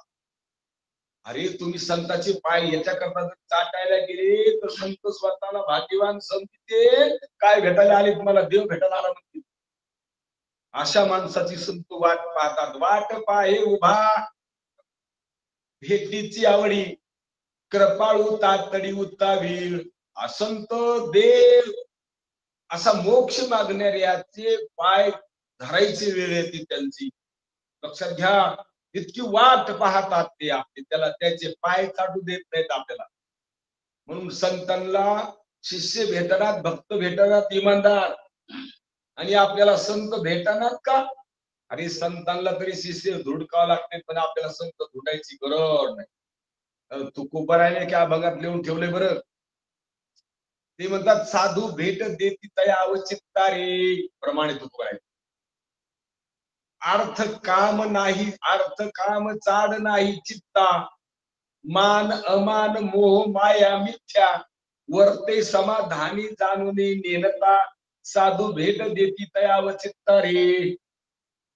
अरे तुम्ही संतांचे पाय याच्या करता जर चाटायला गेले तर संत स्वतःला भाग्यवान समजते. काय भेटायला आले तुम्हाला देव भेटायला आला म्हणते. अशा माणसाची संत वाट पाहतात. वाट पाहे उभा भेटीची आवडी कृपाळू तातडी उत्तावीर. असंत देव असा मोक्ष मागणाऱ्याचे पाय धरायची वेळ येते त्यांची. लक्षात घ्या. इतकी वाट पाहतात ते आपले त्याला त्याचे पाय चाटू देत नाहीत आपल्याला. म्हणून संतांना शिष्य भेटणार भक्त भेटणार इमानदार आणि आपल्याला संत भेटणार का. अरे संतांना तरी शिष्य धुडकावं लागते पण आपल्याला संत धुडायची गरज नाही. तुकोबारायने क्या अभंगात लिहून ठेवले बरं. ते म्हणतात साधू भेट देती तया अवचित्ता रे. प्रमाणे तुकोबाराय. अर्थ काम नाही अर्थ काम चाड नाही चित्ता. मान अमान मोह माया मिथ्या वर्ते समाधानी जाणून नेनता. साधू भेट देती तया अवचित्ता रे.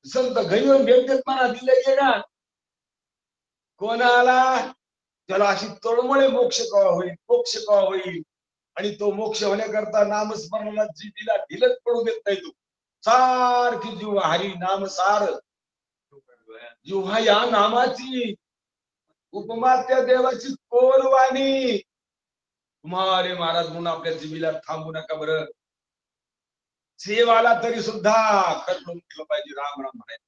संत घरी भेट देत मला दिले गेला कोणाला त्याला अशी तळमळे मोक्ष कवा होईल मोक्ष कवा होईल. आणि तो मोक्ष होण्याकरता नामस्मरणाला जीवीला ढिलच पडू देत नाही. तू सारखी जीव हरी नाम सार जिव्हा या नामाची उपमा त्या देवाची कोण वाणी. तुम्हारे महाराज म्हणून आपल्या जीवीला थांबू नका बरं. सेवाला तरी सुद्धा खरं म्हटलं पाहिजे राम राम म्हणायचं.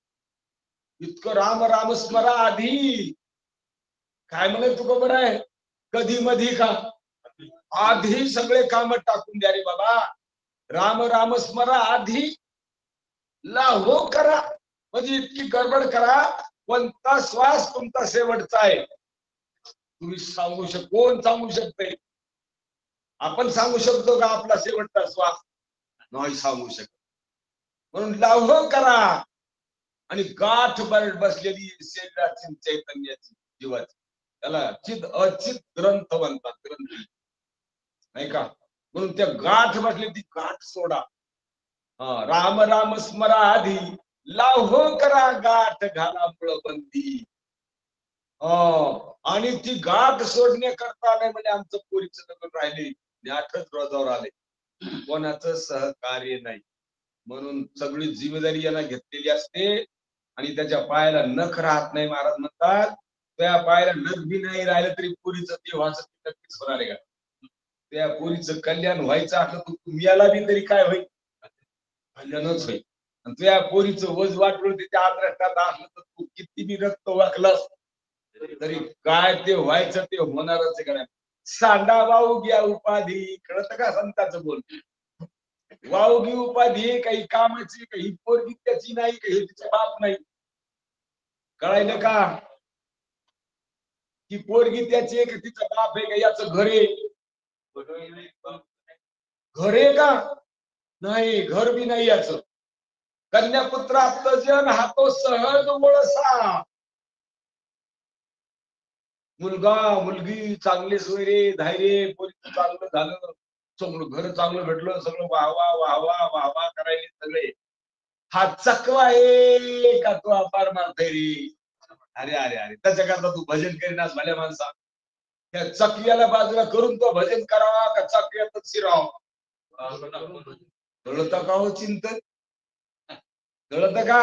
इतकं राम राम स्मरा आधी. काय म्हणत तुका बरं आहे कधी मधी का आधी सगळे काम टाकून द्या रे बाबा. राम राम स्मरा आधी लाहो करा. म्हणजे इतकी गडबड करा कोणता श्वास तुमचा शेवटचा आहे तुम्ही सांगू कोण सांगू शकते. आपण सांगू शकतो का आपला शेवटचा श्वास. नाही सांगू शकत. म्हणून लाहो करा आणि गाठ बसलेली शरीराची चैतन्याची जीवाची त्याला चित अचित ग्रंथ म्हणतात. ग्रंथ नाही का. म्हणून त्या गाठ बसली ती गाठ सोडा. राम राम स्मरा आधी लाहो करा गाठ घाला बंदी. आणि ती गाठ सोडण्याकरता नाही म्हणजे आमचं पोरीचं लग्न राहिले 8च रोजावर आले. कोणाचं सहकार्य नाही. म्हणून सगळी जिम्मेदारी यांना घेतलेली असते आणि त्याच्या पायाला नख राहत नाही. महाराज म्हणतात त्या पायाला नख बी नाही राहिलं तरी पोरीचं देवाचं नक्कीच होणार आहे का. त्या पोरीचं कल्याण व्हायचं असलं तर तुम्हाला बी तरी काय होईल कल्याणच होईल. आणि त्या पोरीचं वज वाटलं त्याच्या आदरष्टात असलं तर तू किती बी रक्त वाकलास तरी काय ते व्हायचं ते होणारच आहे का. सांडा वाहू घ्या उपाधी कळत का संतांचं बोल. वावगी उपाधी आहे, काही कामाची, काही पोरगी त्याची नाही, काही तिचा बाप नाही. कळायलं का? ती पोरगी त्याची आहे का तिचा बाप आहे का याचं घर आहे? घर आहे का? नाही, घर बी नाही याचं. कन्यापुत्र आत्मजन हा तो सहज वळसा. मुलगा मुलगी चांगले सोयरे धायरे, पोरगी चांगलं झालं, सगळं घर चांगलं भेटलं, सगळं वाहवा वाहवा वाहवा करायले सगळे. हा चकवा आहे का तो अपार रे? अरे अरे अरे, त्याच्याकरता तू भजन करीनास भल्या माणसा. त्या चकव्याला बाजूला करून तो भजन करावा का चकव्यातच शिराव? कळत का हो चिंतन? कळत का?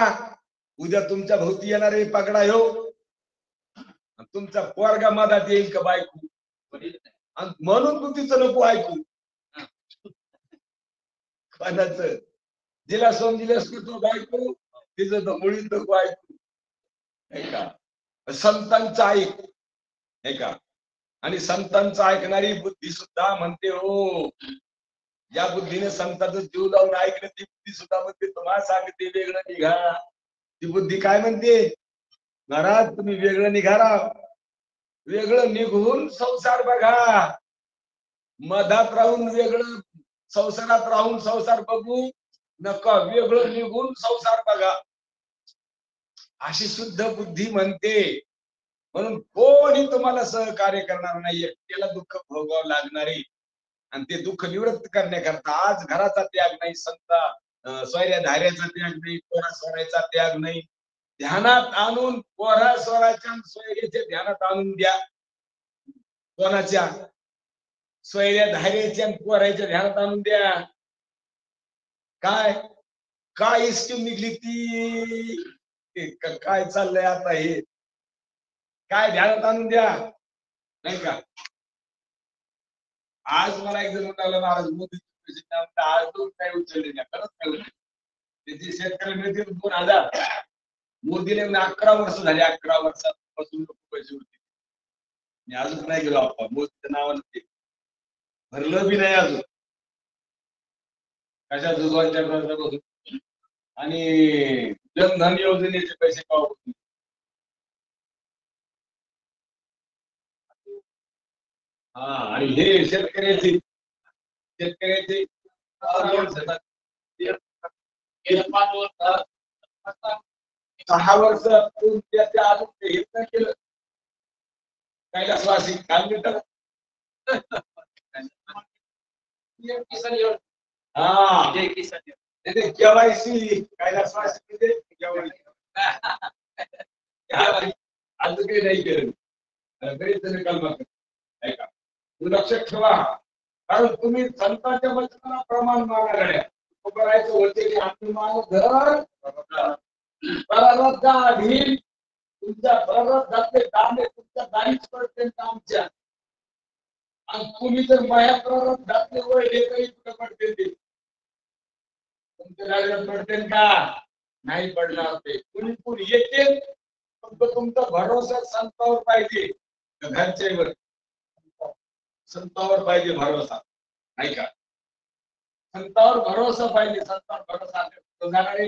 उद्या तुमच्या भोवती येणारे पगडा हो, तुमचा पोरगा मधात येईल का बायको? म्हणून तू तिचं नको ऐकू. कोणाचं? जिला समजिलेस की तो बायको, तिचं तर मुळीच नको ऐकू. नाही का? संतांचं ऐक, नाही का? आणि संतांचं ऐकणारी बुद्धी सुद्धा म्हणते हो, या बुद्धीने संतांचं जीव लावून ऐकलं, ती बुद्धी सुद्धा म्हणते तुम्हाला सांगते वेगळं निघा. ती बुद्धी काय म्हणते? महाराज तुम्ही वेगळं निघा, वेगळं निघून संसार बघा. मधात राहून वेगळं, संसारात राहून संसार बघू नका, वेगळं निघून संसार बघा, अशी शुद्ध बुद्धी म्हणते. म्हणून कोणी तुम्हाला सहकार्य करणार नाहीये, त्याला दुःख भोगावं लागणार आहे. आणि ते दुःख निवृत्त करण्याकरता आज घराचा त्याग नाही, संता स्वैर्या धार्याचा त्याग नाही, पोरा स्वराचा त्याग नाही. ध्यानात आणून पोरा स्वराच्या स्वैर्याच्या ध्यानात आणून द्या. कोणाच्या? स्वैर्या धार्याच्या पोराच्या ध्यानात आणून द्या. काय काय स्कीम निघली ती, काय चाललंय आता हे, काय ध्यानात आणून द्या, नाही का? आज मला एक जण म्हणाला, महाराज मोदीचे पैसे आज काय उचलले नाही, खरंच काय उचलले त्याचे शेतकरी मिळतील 2000. मोदीने 11 वर्ष झाले, 11 वर्षापासून पैसे होते, अजून नाही गेलो आपण मोदीच्या नावानं ते भरलं बी नाही अजून. कशा जुजवांच्या बसून. आणि जनधन योजनेचे पैसे का होते? हा, आणि हे शेतकऱ्याचे 6 वर्ष त्याच्या अजून हे नाही केलं. कैलासवासी काय म्हणतात? हा, केवायसी कैलासवासी अजून काही नाही केलं. बरेच जण कल्पना करतात. तू लक्षात ठेवा, कारण तुम्ही संतांच्या वचनाला प्रमाण मागायला करायचं होते की आपली मान घर परत अधीन, तुमच्या परत जाते दाणे तुमच्या दाईच पडते आमच्या. आणि तुम्ही जर माया परत जाते वळले तरी कुठं पडते ते तुमच्या लागत पडते का? नाही पडणार. ते कुणी कुणी येते, फक्त तुमचा भरोसा संतावर पाहिजे, घरच्यावर संतावर पाहिजे भरोसा, नाही का? संतावर भरोसा पाहिजे, संतावर भरोसा जाणार.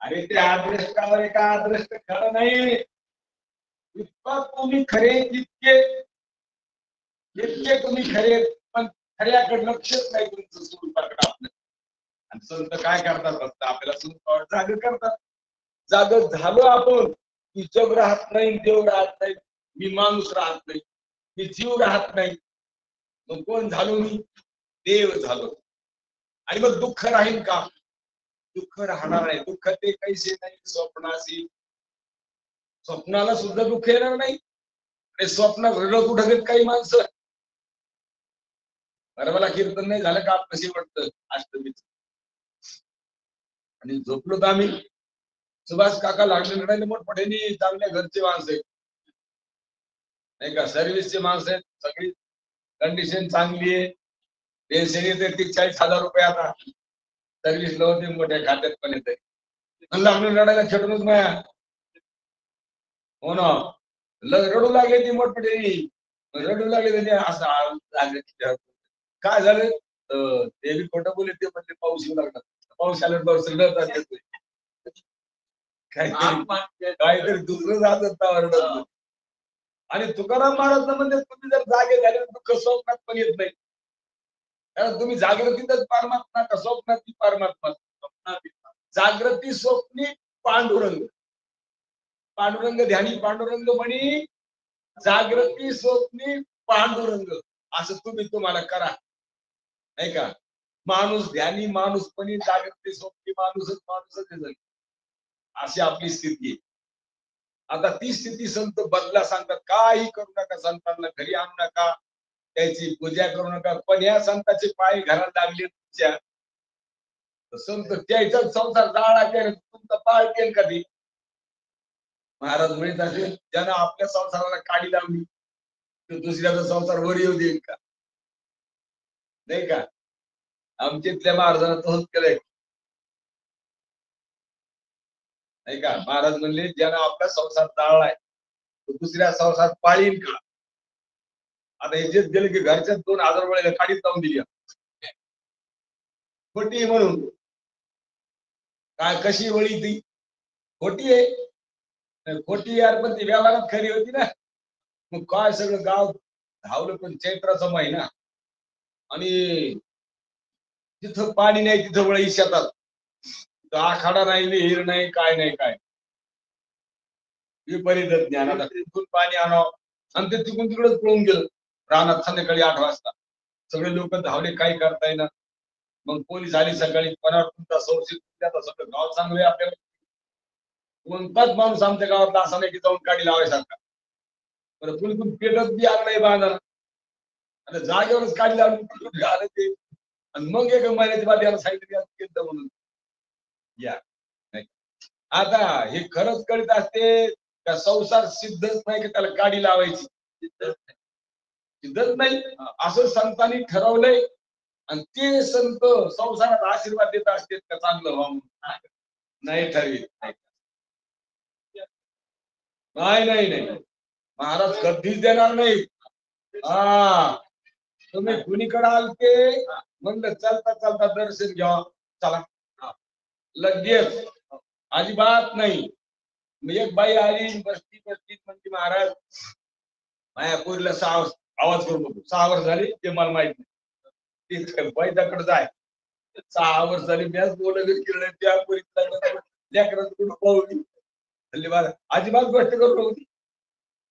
अरे ते अदृष्टावर का अदृष्ट खरं नाही. इतकं तुम्ही खरे तितके तुम्ही खरे, पण खऱ्याकडे लक्षच नाही तुमचं स्वरूपाकडे आपलं. आणि संत काय करतात? फक्त आपल्याला स्वरूपावर जाग करतात. जाग झालो आपण की जग राहत नाही, देव राहत नाही, मी माणूस राहत नाही, मी जीव राहत नाही. मग कोण झालो? मी देव झालो. आणि मग दुःख राहील का? दुःख राहणार नाही. दुःख ते कैसे नाही स्वप्नाशी, स्वप्नाला सुद्धा दुःख येणार नाही. स्वप्न घडलं कुठं घेत काही माणसं. बरं, मला कीर्तन नाही झालं का कशी वाटतं अष्टमीच, आणि झोपलो तर आम्ही. सुभाष काका लागले लढायला मोठमोठ्याने, चांगल्या घरचे माणसं आहेत, नाही का? सर्व्हिसचे माणसं आहेत, सगळी कंडिशन चांगली आहे. पेन्शन येते 40,000 रुपये आता. सर्व्हिस नव्हते, मोठ्या खात्यात पण येते. लागले लढायला छेडूनच माया. हो ना, रडू लागले ती मोठमोठ्याने, रडू लागले त्यांनी. असं लागले काय झालं? तर ते बी खोटं बोलले, ते म्हणजे पाऊस येऊ लागला. पाऊस आल्यावर पाऊस सगळं काहीतरी दुसरं जात. आणि तुकाराम महाराज म्हणजे तुम्ही जर जागे झाले तर दुःख स्वप्नात पण येत नाही. कारण तुम्ही जागृतीतच परमात्मा का स्वप्नात परमात्मा. जागृती स्वप्नी पांडुरंग, पांडुरंग ध्यानी पांडुरंग म्हणी, जागृती स्वप्नी पांडुरंग, असं तुम्ही तुम्हाला करा, नाही का. माणूस ध्यानी माणूसपणी, जागृती स्वप्नी माणूसच अशी आपली स्थिती. आता ती स्थिती संत बदला सांगतात, काही करू नका, संतांना घरी आणू नका, त्याची पूजा करू नका. पण या संताचे पाय घरात लागले तुमच्या, संत त्याचा संसार जाळा केला, तुमचा पाय केल कधी. महाराज म्हणत असेल, ज्यानं आपल्या संसाराला काडी लावली तो दुसऱ्याचा संसार वर येऊ देईल का, नाही का. आमच्यातल्या महाराजांना तसंच केलंय, नाही का. महाराज म्हणले, ज्यानं आपला संसार जाळलाय तो दुसऱ्या संसार पाळील का. आता हे जेच गेले की घरच्याच 2000 वेळेला काडीत लावून दिली, खोटी म्हणून. काय कशी वळी ती खोटी आहे, खोटी यार, पण ती व्यवहारात खरी होती ना. मग काय सगळं गाव धावलं, पण चैत्राचा महिना आणि तिथं पाणी नाही, तिथं वळी शेतात, आखाडा नाही, विहीर नाही, काय नाही, काय विपरीत ज्ञान. आता तिथून पाणी आणावं आणि ते तिकडून तिकडच पळून गेलं रानात. संध्याकाळी 8 वाजता सगळे लोक धावले, काही करता येईना. मग पोलीस आली सकाळी, पणावर तुमचा संशय, सगळं गाव चांगलं आहे आपल्याला. कोणताच माणूस आमच्या गावातला असा नाही की जाऊन काढी लावायसारखा. बरं, कुणी कुणी पेटत बी आलं नाही बांधायला, आता जागेवरच काढी लावून आलं ते. आणि मग एक महिन्याच्या बाद याला सांगितलं म्हणून या. आता हे खरंच कळत असते का संसार सिद्धच नाही की त्याला काडी लावायची, सिद्धच नाही असं संतांनी ठरवलंय. आणि ते संत संसारात आशीर्वाद देत असते का चांगलं व्हावं, नाही ठरवित. नाही नाही नाही, महाराज कधीच देणार नाही. हा, तुम्ही कुणीकडे आलते म्हणलं, चालता चालता दर्शन घ्या, चला लगेच, अजिबात नाही. मी एक बाई आली, बसती म्हणजे, महाराज मायापूरला 6 आवाज करू नको, 6 वर्ष झाली ते मला माहित नाही, ते बाईच्याकडे जाय. 6 वर्ष झाली मॅच बोलत केलं त्या लेकरांकडून पाहून अजिबात गोष्ट करू नव्हती.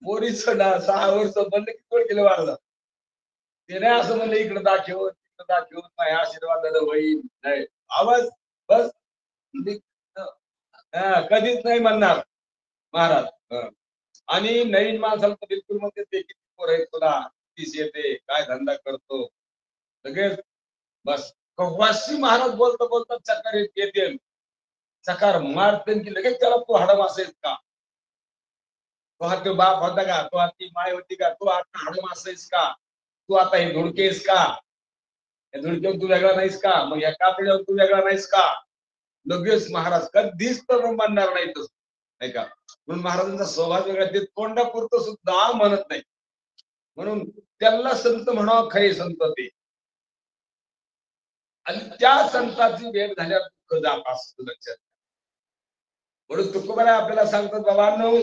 पोरीच 6 वर्ष बंद किती केलं वाढला, ते नाही असं म्हणलं इकडे दाखव तिकडे दाखव, नाही आशीर्वाद होईल, नाही आवाज बस. कधीच नाही म्हणणार महाराज. आणि नवीन माणसाला तर बिलकुल म्हणते ते किती पोर आहे तुला, तीस येते, काय धंदा करतो, लगेच बस. कव्वाशी महाराज बोलता बोलता चकार येते, चकार मारते की लगेच त्याला तू हाडमास आहेस का, तो हा तो बाप होता का, तो ती माय होती का, तू आता हाडमास आहेस का, तू आता हे धुडकेस का, या धुडक्यावर तू वेगळा नाहीस का, मग या कातड्यावर तू वेगळा नाहीस का. लगेच महाराज कधीच तर म्हणणार नाही तसं, नाही का. म्हणून महाराजांचा स्वभाव वेगळा, ते तोंडापुरतं सुद्धा म्हणत नाही. म्हणून त्यांना संत म्हणावं, खरे संत ते. आणि त्या संतांची भेट झाल्यावर दुःख जात असतं लक्षात. म्हणून तुकोबाला आपल्याला सांगतात, बाबांनो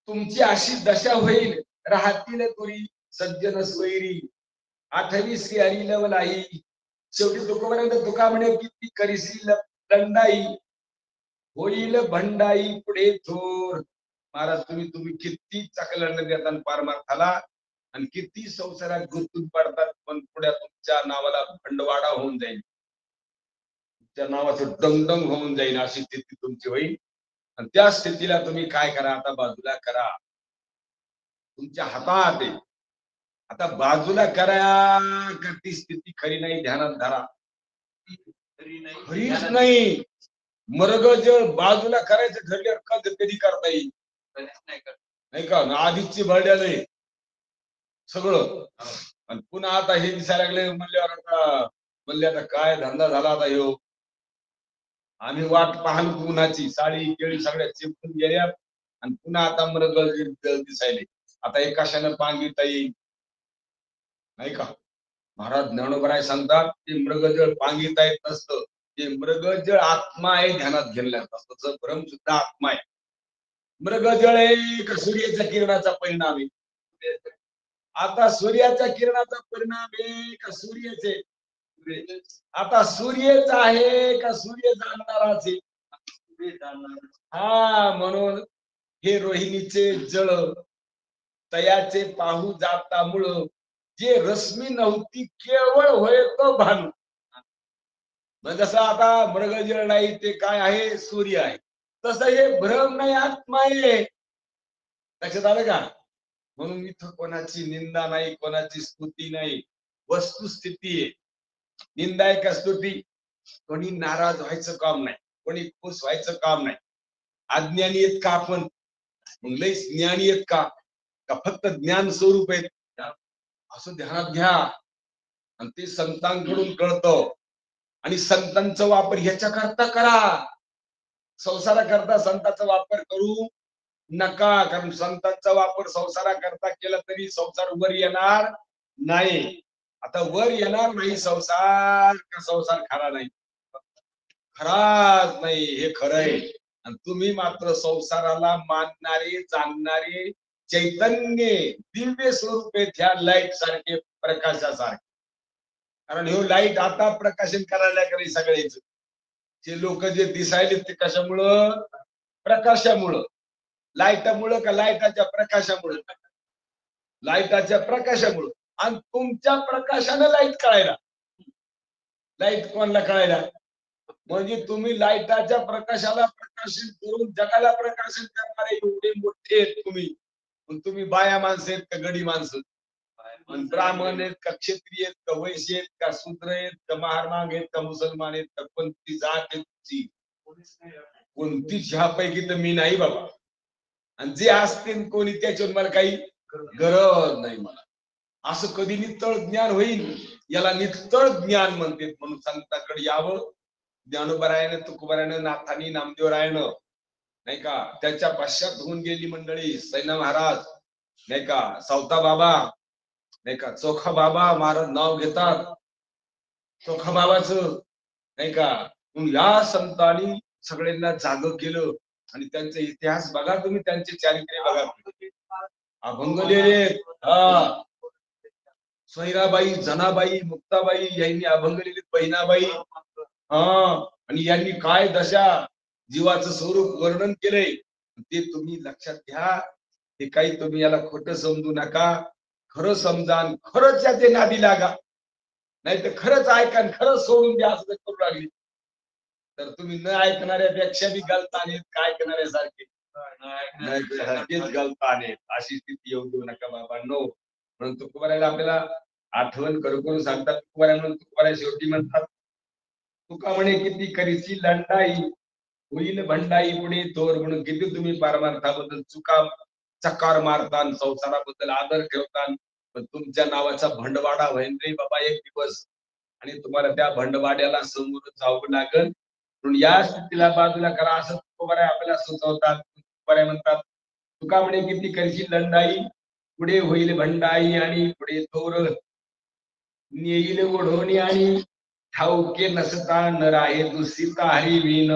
तुमची अशी दशा होईल, राहतील तुरी सज्जन स्वैरी, 8वी श्री लवलाई. शेवटी तुकोबाला तुका म्हणे, किती करीशील दंडाई, होईल भंडाई पुढे थोर. महाराज तुम्ही किती चकलंड देतात पारमार्थाला, आणि किती संसारात गुंतून पडतात, पण पुढे तुमच्या नावाला भंडवाडा होऊन जाईल, तुमच्या नावाचं डंगडंग होऊन जाईल, अशी स्थिती तुमची होईल. आणि त्या स्थितीला तुम्ही काय करा, आता बाजूला करा, तुमच्या हातात आहे. आता बाजूला करा का ती स्थिती खरी नाही, ध्यानात धरा, खरीच नाही. मरगज बाजूला करायचं ठरल्यावर कधी करता येईल, नाही का. आधीची बळड्याला सगळं, आणि पुन्हा आता हे दिसायला लागले म्हणल्यावर आता म्हणले, आता काय धंदा झाला आता ह्यो. आम्ही वाट पाहल उन्हाची, साडी केळी सगळ्या चिपकून गेल्या, आणि पुन्हा आता मरगळ दिसायले. आता हे कशानं पांगिता येईल, नाही का. महाराज ज्ञानोबराय सांगतात ते मृगजळ पांगिता येत नसतं, ते मृगजळ आत्मा आहे ध्यानात घेतल्याचं तसं भ्रम सुद्धा आत्मा आहे. मृगजळ एक सूर्याच्या किरणाचा परिणाम आहे. आता सूर्याच्या किरणाचा परिणाम आहे का सूर्याचे? आता सूर्यच आहे का सूर्य जाणणाराच आहे? हा, म्हणून हे रोहिणीचे जळ तयाचे पाहू जाता मुळ जे रश्मी नव्हती केवळ होय तो भानू. जसं आता मृगजळ नाही ते काय आहे? सूर्य आहे. तसं हे भ्रम नाही आत्मा आहे. लक्षात आलं का? म्हणून इथं कोणाची निंदा नाही, कोणाची स्तुती नाही, वस्तुस्थिती आहे. निंदा आहे का स्तुती? कोणी नाराज व्हायचं काम नाही, कोणी खुश व्हायचं काम नाही. अज्ञानी आहेत का आपण? मग लय ज्ञानी आहेत का फक्त ज्ञान स्वरूप आहेत असं ध्यानात घ्या. आणि ते संतांकडून कळतं. आणि संतांचा वापर ह्याच्या करता करा, संसाराकरता संतांचा वापर करू नका. कारण संतांचा वापर संसाराकरता केला तरी संसार वर येणार नाही. आता वर येणार नाही संसार का संसार खरा नाही? खराच नाही, हे खरं आहे. आणि तुम्ही मात्र संसाराला मानणारे जाणणारे चैतन्य दिव्य स्वरूप आहेत ह्या लाईट सारखे, प्रकाशासारखे. कारण हे लाईट आता प्रकाशन करायला करे सगळेच. जे लोक जे दिसायले ते कशामुळं? प्रकाशामुळं. लाईटामुळं का लाईटाच्या प्रकाशामुळं? लाईटाच्या प्रकाशामुळं. आणि तुमच्या प्रकाशानं लाईट कळायला. लाईट कोणाला कळायला? म्हणजे तुम्ही लाईटाच्या प्रकाशाला प्रकाशित करून जगाला प्रकाशित करणारे एवढे मोठे आहेत तुम्ही. तुम्ही बाया माणसं आहेत का गडी माणसं? ब्राह्मण आहेत का क्षत्रिय आहेत का वैश्य आहेत का शूद्र आहेत का महारमांग आहेत का मुसलमान आहेत का कोणती जात आहे तुमची? कोणतीच ह्यापैकी तर मी नाही बाबा. आणि जे असतील कोणी त्याच्यावर मला काही गरज नाही. मला असं कधी नित्तळ ज्ञान होईल याला नित्तळ ज्ञान म्हणते. म्हणून संतांकडे यावं. ज्ञानोबरायानं, तुकोबरायानं, नाथानी, नामदेवरायानं नाही का त्याच्या पश्चात होऊन गेली मंडळी. सैना महाराज नाही का, सावता बाबा नाही का, चोखा बाबा महाराज नाव घेतात चोखा बाबाचं नाही का. या संतांनी सगळ्यांना जाग केलं. आणि त्यांचा इतिहास बघा तुम्ही, त्यांचे चारित्र्य बघा. अभंगलेले हा सोयराबाई, जनाबाई, मुक्ताबाई यांनी अभंग लिहिलेत. बहिणाबाई हा, आणि यांनी काय दशा जीवाचं स्वरूप वर्णन केलंय ते तुम्ही लक्षात घ्या. हे काही तुम्ही याला खोटं समजू नका. खरं समजा, खरंच या ते नादी लागा. नाही तर खरंच ऐका, खरंच सोडून द्या असं करू लागली तर तुम्ही न ऐकणाऱ्यापेक्षा बी गलताने काय ऐकणाऱ्यासारखे सारखेच गलताने. अशी स्थिती येऊ देऊ नका बाबांनो. म्हणून तुकोबारायला आपल्याला आठवण करून सांगतात. तुकोबाराय शेवटी म्हणतात, तुका म्हणे किती करीची लंडाई होईल भंडाई पुढे थोर. म्हणून किती तुम्ही पारमार्थाबद्दल चकार मारतान, संसाराबद्दल आदर ठेवतान, पण तुमच्या नावाचा भंडवाडा होईल रे बाबा एक दिवस. आणि तुम्हाला त्या भंडवाड्याला समोर जावं लागेल. म्हणून या स्थितीला बाजूला करा असं तुकोबाराय आपल्याला सुचवतात. तुकोबाराय म्हणतात, तुका म्हणे किती करशील लंडाई पुढे होईल भंडाई आणि पुढे थोर नेईल ओढवणी आणि ठाऊके नसता न राहे तू सीता हरी विन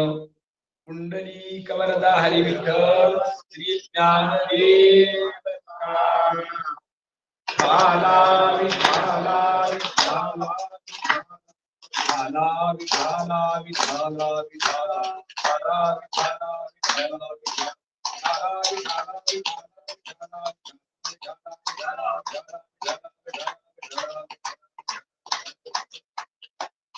कुंडली कवरदा हरी विठ्ठल श्री ज्ञानदेव काला विठाला विठाला विठाला विठाला विठाला विठाला विठाला विठाला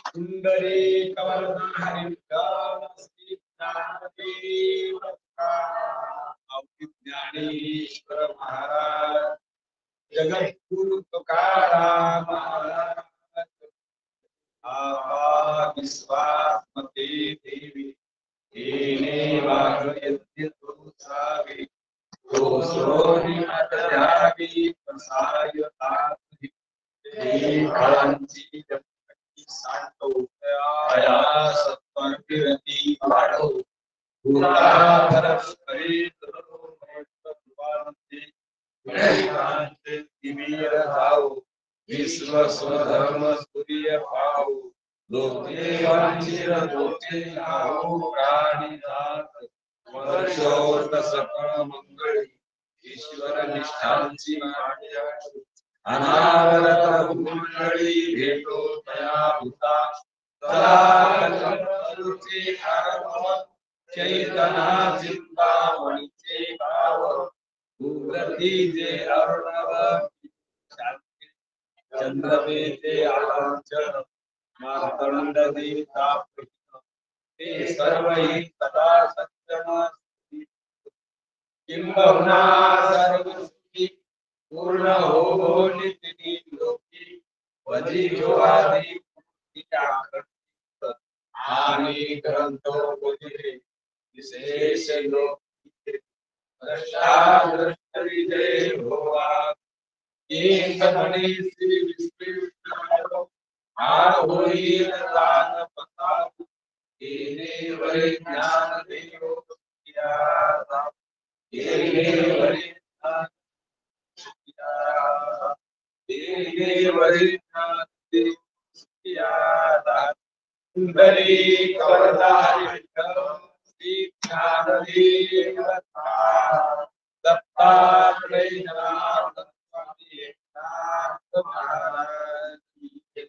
सुंदरी कवरदा हरी विठ्ठल श्री ज्ञानदेव ज्ञानेश्वर महाराज जगद्गुरु तुकाराम महाराज आपा विश्वास मते देवी येणे वागयत्य दोषावे दोषोरी मत द्यावी प्रसायताती देवांची जपती सांडो आया सत्वर्गती वाढो भूता परस करे भगवानते दिवीर जाओ विश्व स्वधर्म सूर्य पाहू लोके वांछिर लोके लाहो प्राणी जात वर्षोत सकळ मंगळी ईश्वर निष्ठांची मांड्या अनावरत भूमंडळी भेटो तया भूता रुचे आरंभ चैतना चिंतामणीचे भाव भूगती जे अर्णव चंद्रमेते आलांचन मार्तंड देवता ते सर्वही सदा सज्जन किंबहुना सर्व सुखी पूर्ण हो नित्य लोकी वजी जो आदि आणि ग्रंथो बोधिरे विशेष लोक दृष्टा विजय भोवा एक मनी श्री विष्णु होईल दान पता येणे वरी ज्ञान देव येणे वरी ज्ञान येणे वरी ज्ञान देव सुंदरी कवरदारी श्री ज्ञान देवता दत्तात्रेय जनार्दन स्वामी एकनाथ महाराज की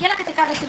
याला कसे काढायचे